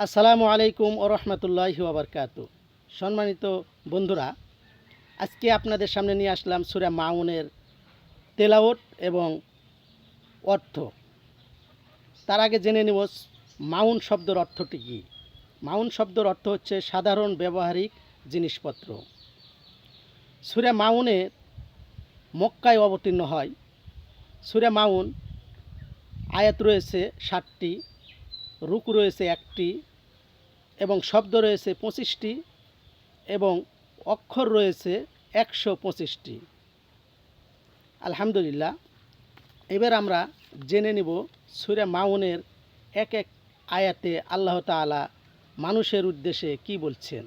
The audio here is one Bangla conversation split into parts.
আসসালামু আলাইকুম ও রহমতুল্লাহি ওয়া বারাকাতুহু। সম্মানিত বন্ধুরা, আজকে আপনাদের সামনে নিয়ে আসলাম সূরা মাউনের তেলাওয়াত এবং অর্থ। তার আগে জেনে নেব মাউন শব্দের অর্থটি কী। মাউন শব্দের অর্থ হচ্ছে সাধারণ ব্যবহারিক জিনিসপত্র। সূরা মাউনে মক্কায় অবতীর্ণ হয়। সূরা মাউন আয়াত রয়েছে 60টি, রুকু রয়েছে 1টি এবং শব্দ রয়েছে 25টি এবং অক্ষর রয়েছে 125টি। আলহামদুলিল্লাহ। এবার আমরা জেনে নেব সূরা মাউনের এক এক আয়াতে আল্লাহ তাআলা মানুষের উদ্দেশ্যে কি বলছেন।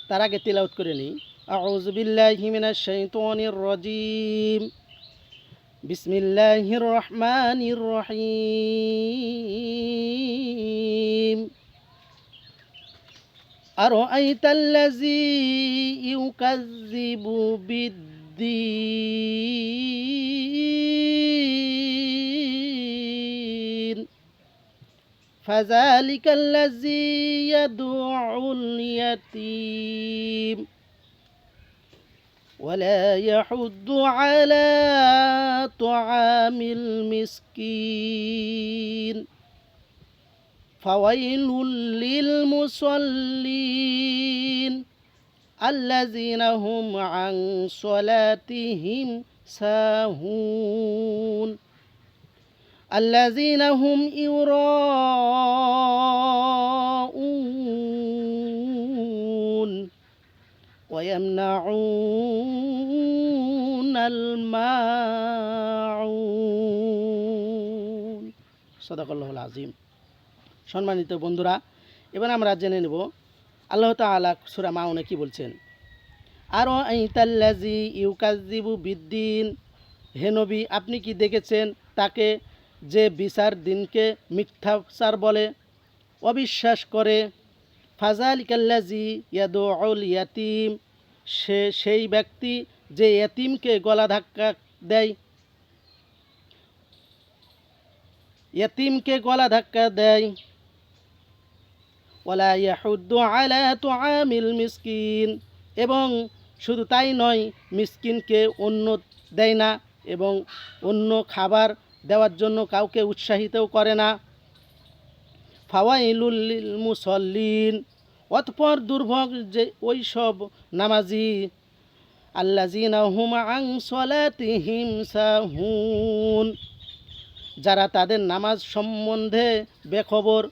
তার আগে তিলাওয়াত করে নিই। আউযু বিল্লাহি মিনাশ শাইতানির রাজীম। বিসমিল্লাহির রহমানির রহিম। أرأيت الذي يكذب بالدين فذلك الذي يدعو اليتيم ولا يحض على طعام المسكين فويل للمصلين الذين هم عن صلاتهم ساهون الذين هم يراءون ويمنعون الماعون صدق الله العظيم। সম্মানিত বন্ধুরা, এবার আমরা জেনে নেব আল্লাহ তাআলা সূরা মাউনে কি বলছেন। আরাআইতাল্লাযী ইউকাযযিবু বিদ্দিন, হে নবী আপনি কি দেখেছেন তাকে যে বিচার দিনকে মিথ্যাচার বলে, অবিশ্বাস করে। ফাযালিকাল্লাযী ইয়াদউল ইয়াতীম, সেই ব্যক্তি যে এতিমকে গলা ধাক্কা দেয়, এতিমকে গলা ধাক্কা দেয়। ওয়ালা ইয়াহুদ্দু আলা তুআমিল মিসকিন, এবং শুধু তাই নয়, মিসকিনকে অন্ন দেয় না এবং অন্য খাবার দেওয়ার জন্য কাউকে উৎসাহিতও করে না। ফাওয়াইলুল লিল মুসাল্লিন, অতঃপর দুর্ভোগ যে ওই সব নামাজি, আল্লাযিনা হুম আন সলাতিহিম সাহুন, যারা তাদের নামাজ সম্বন্ধে বেখবর,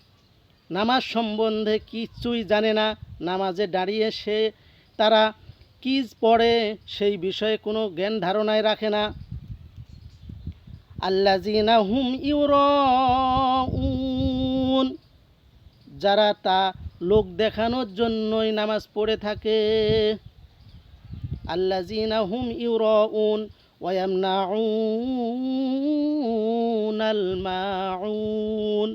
নামাজ সম্বন্ধে কিছুই জানে না। নামাজে দাঁড়িয়ে তারা কি পড়ে সেই বিষয়ে কোনো জ্ঞান ধারণায় রাখে না। আল্লাযিনা হুম ইউরাউন, যারা তা লোক দেখানোর জন্যই নামাজ পড়ে থাকে। আল্লাযিনা হুম ইউরাউন ওয়া ইয়ামনাউনাল মাউন,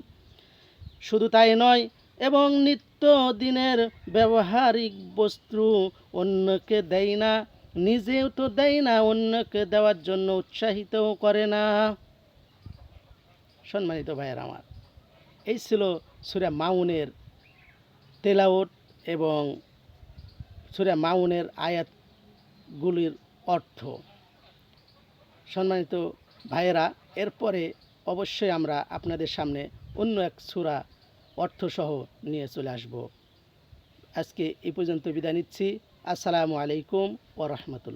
শুধু তাই নয়, এবং নিত্য দিনের ব্যবহারিক বস্তু অন্যকে দেয় না, নিজেও তো দেয় না, অন্যকে দেওয়ার জন্য উৎসাহিতও করে না। সম্মানিত ভাইয়ের আমার, এই ছিল সূরা মাউনের তেলাওয়াত এবং সূরা মাউনের আয়াতগুলির অর্থ। সম্মানিত ভাইয়েরা, এরপরে অবশ্যই আমরা আপনাদের সামনে অন্য এক সূরা অর্থসহ নিয়ে চলে আসব। আজকে এই পর্যন্ত বিদায় নিচ্ছি। আসসালামু আলাইকুম ওয়া রাহমাতুল্লাহ।